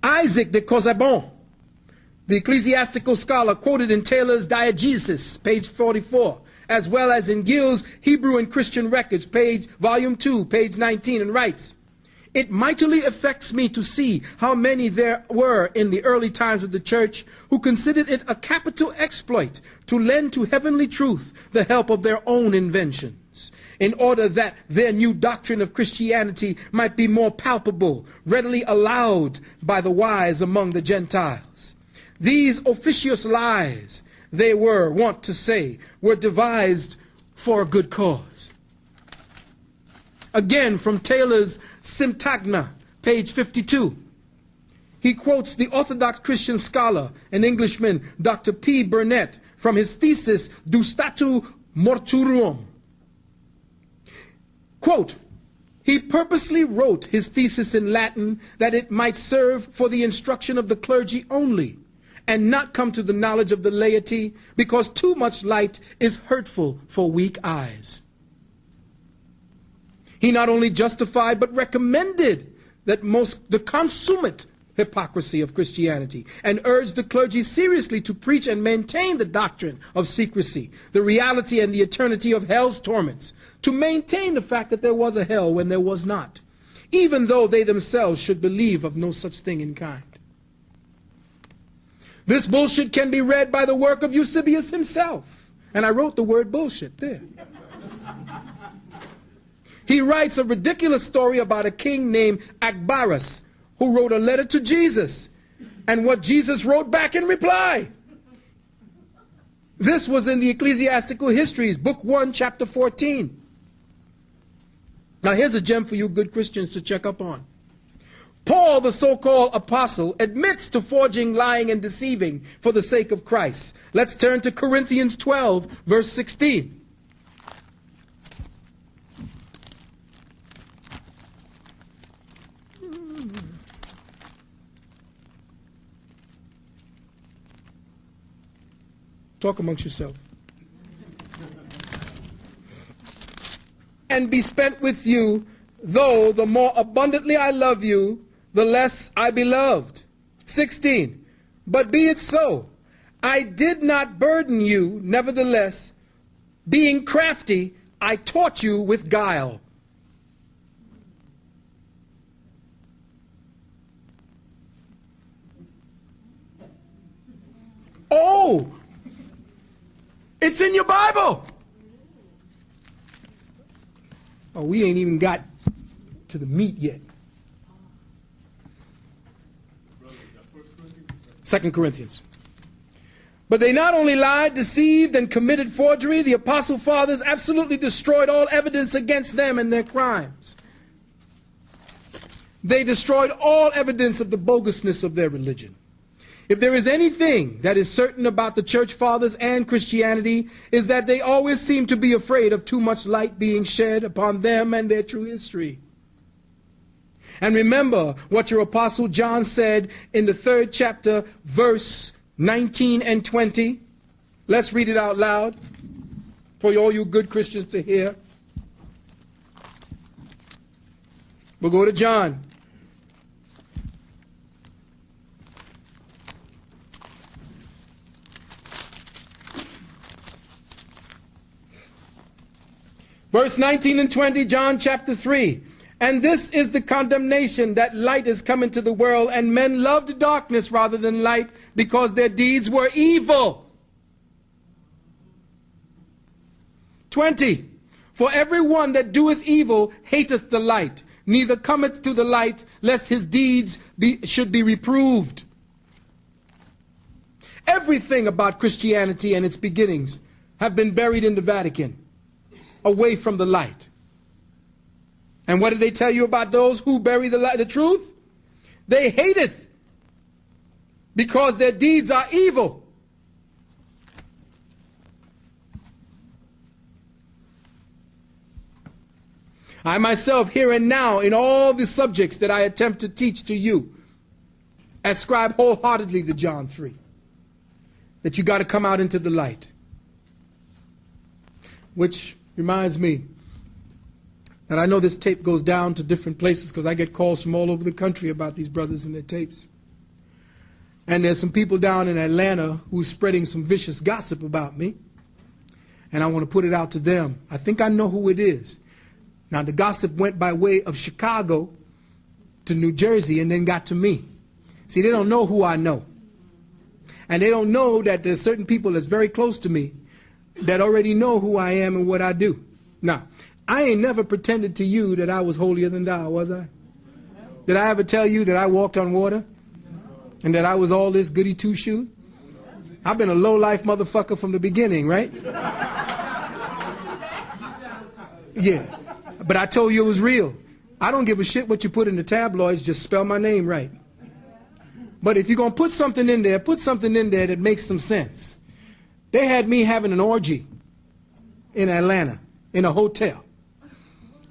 Isaac de Casaubon, the ecclesiastical scholar, quoted in Taylor's Diegesis, page 44, as well as in Gill's Hebrew and Christian Records, volume 2, page 19, and writes, "It mightily affects me to see how many there were in the early times of the church who considered it a capital exploit to lend to heavenly truth the help of their own inventions, in order that their new doctrine of Christianity might be more palpable, readily allowed by the wise among the Gentiles. These officious lies, they were wont to say, were devised for a good cause." Again, from Taylor's Syntagma, page 52, he quotes the Orthodox Christian scholar and Englishman Dr. P. Burnett from his thesis De Statu Mortuorum. Quote, "He purposely wrote his thesis in Latin that it might serve for the instruction of the clergy only, and not come to the knowledge of the laity, because too much light is hurtful for weak eyes." He not only justified but recommended the consummate hypocrisy of Christianity, and urged the clergy seriously to preach and maintain the doctrine of secrecy, the reality and the eternity of hell's torments, to maintain the fact that there was a hell when there was not, even though they themselves should believe of no such thing in kind. This bullshit can be read by the work of Eusebius himself, and I wrote the word bullshit there. He writes a ridiculous story about a king named Agabus who wrote a letter to Jesus, and what Jesus wrote back in reply. This was in the Ecclesiastical Histories, Book 1, Chapter 14. Now here's a gem for you good Christians to check up on. Paul, the so-called apostle, admits to forging, lying, and deceiving for the sake of Christ. Let's turn to Corinthians 12, verse 16. Talk amongst yourselves. "And be spent with you, though the more abundantly I love you, the less I be loved." 16. "But be it so, I did not burden you, nevertheless, being crafty, I taught you with guile." Oh! It's in your Bible. Oh, we ain't even got to the meat yet. 2 Corinthians. "But they not only lied, deceived, and committed forgery, the apostle fathers absolutely destroyed all evidence against them and their crimes. They destroyed all evidence of the bogusness of their religion. If there is anything that is certain about the church fathers and Christianity, is that they always seem to be afraid of too much light being shed upon them and their true history. And remember what your apostle John said in the 3rd chapter, verse 19 and 20. Let's read it out loud for all you good Christians to hear. We'll go to John. Verse 19 and 20, John chapter 3. "And this is the condemnation, that light is come into the world, and men loved darkness rather than light, because their deeds were evil." 20. "For every one that doeth evil hateth the light, neither cometh to the light, lest his deeds should be reproved." Everything about Christianity and its beginnings have been buried in the Vatican, away from the light. And what did they tell you about those who bury the light, the truth? They hateth, because their deeds are evil. I myself, here and now, in all the subjects that I attempt to teach to you, ascribe wholeheartedly to John 3. That you got to come out into the light. Which reminds me that I know this tape goes down to different places because I get calls from all over the country about these brothers and their tapes. And there's some people down in Atlanta who's spreading some vicious gossip about me. And I want to put it out to them. I think I know who it is. Now, the gossip went by way of Chicago to New Jersey and then got to me. See, they don't know who I know. And they don't know that there's certain people that's very close to me that already know who I am and what I do. Now, I ain't never pretended to you that I was holier than thou, was I? Did I ever tell you that I walked on water? And that I was all this goody two-shoes? I've been a low-life motherfucker from the beginning, right? Yeah. But I told you it was real. I don't give a shit what you put in the tabloids, just spell my name right. But if you're going to put something in there that makes some sense. They had me having an orgy in Atlanta, in a hotel.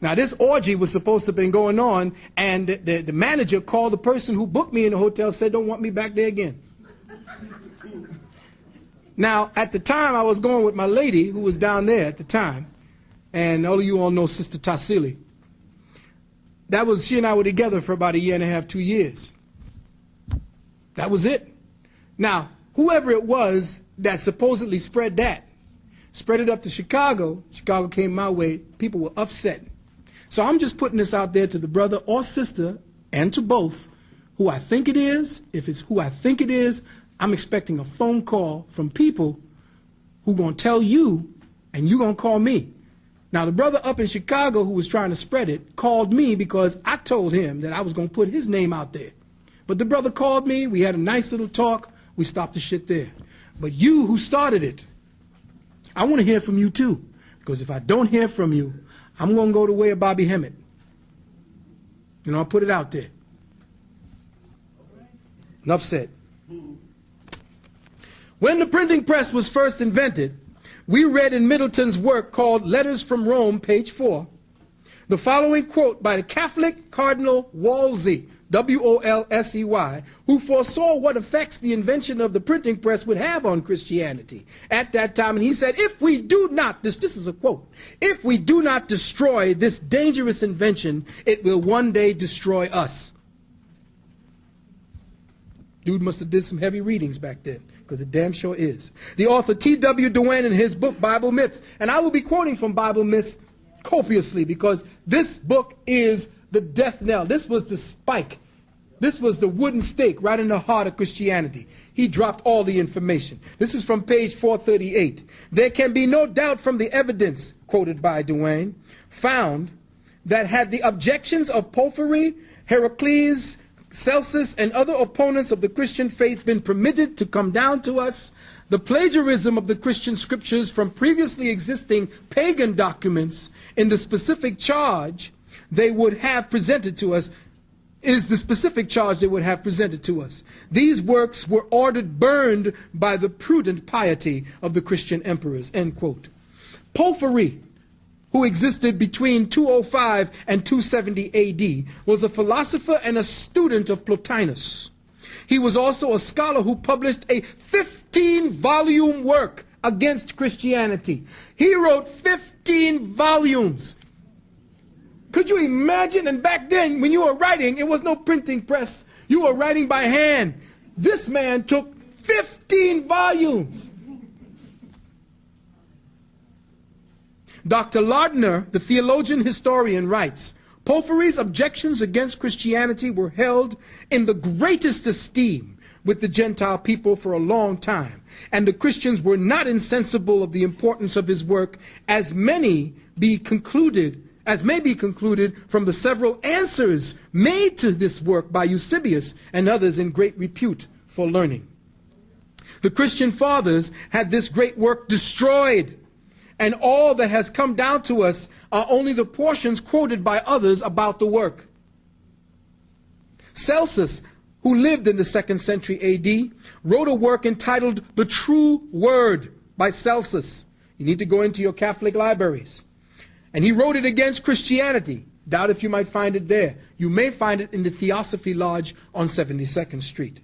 Now, this orgy was supposed to have been going on, and the manager called the person who booked me in the hotel, said, don't want me back there again. Now, at the time, I was going with my lady, who was down there at the time, and all of you all know Sister Tassili. She and I were together for about 1.5 years, 2 years. That was it. Now, whoever it was that supposedly spread it up to Chicago. Chicago came my way. People were upset. So I'm just putting this out there to the brother or sister, and to both, who I think it is. If it's who I think it is, I'm expecting a phone call from people who going to tell you, and you going to call me. Now, the brother up in Chicago who was trying to spread it called me because I told him that I was going to put his name out there. But the brother called me. We had a nice little talk. We stopped the shit there. But you who started it, I want to hear from you too. Because if I don't hear from you, I'm going to go the way of Bobby Hemmett. I'll put it out there. Enough said. When the printing press was first invented, we read in Middleton's work called Letters from Rome, page 4, the following quote by the Catholic Cardinal Wolsey, W-O-L-S-E-Y, who foresaw what effects the invention of the printing press would have on Christianity at that time. And he said, if we do not, this is a quote, if we do not destroy this dangerous invention, it will one day destroy us. Dude must have did some heavy readings back then, because it damn sure is. The author T.W. Duane in his book, Bible Myths, and I will be quoting from Bible Myths copiously, because this book is the death knell. This was the spike. This was the wooden stake right in the heart of Christianity. He dropped all the information. This is from page 438. There can be no doubt from the evidence, quoted by Duane, found that had the objections of Porphyry, Heracles, Celsus, and other opponents of the Christian faith been permitted to come down to us, the plagiarism of the Christian scriptures from previously existing pagan documents in the specific charge they would have presented to us is the specific charge they would have presented to us. These works were ordered burned by the prudent piety of the Christian emperors, end quote. Porphyry, who existed between 205 and 270 AD, was a philosopher and a student of Plotinus. He was also a scholar who published a 15-volume work against Christianity. He wrote 15 volumes. Could you imagine? And back then, when you were writing, it was no printing press. You were writing by hand. This man took 15 volumes. Dr. Lardner, the theologian historian, writes, Porphyry's objections against Christianity were held in the greatest esteem with the Gentile people for a long time, and the Christians were not insensible of the importance of his work, as may be concluded from the several answers made to this work by Eusebius and others in great repute for learning. The Christian fathers had this great work destroyed, and all that has come down to us are only the portions quoted by others about the work. Celsus, who lived in the 2nd century AD, wrote a work entitled The True Word by Celsus. You need to go into your Catholic libraries. And he wrote it against Christianity. Doubt if you might find it there. You may find it in the Theosophy Lodge on 72nd Street.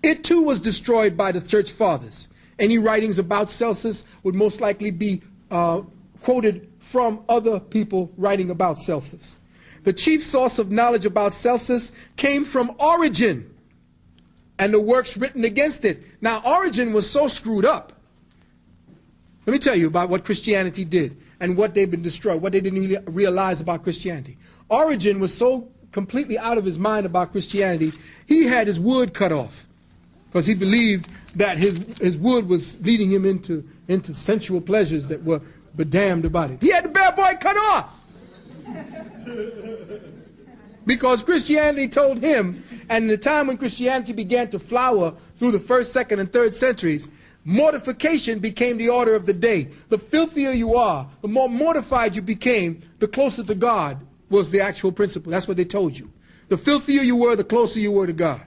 It too was destroyed by the Church Fathers. Any writings about Celsus would most likely be quoted from other people writing about Celsus. The chief source of knowledge about Celsus came from Origen, and the works written against it. Now, Origen was so screwed up. Let me tell you about what Christianity did and what they've been destroyed, what they didn't realize about Christianity. Origen was so completely out of his mind about Christianity, he had his wood cut off because he believed that his wood was leading him into sensual pleasures that were bedamned about it. He had the bad boy cut off because Christianity told him, and in the time when Christianity began to flower through the 1st, 2nd, and 3rd centuries, mortification became the order of the day. The filthier you are, the more mortified you became, the closer to God was the actual principle. That's what they told you. The filthier you were, the closer you were to God.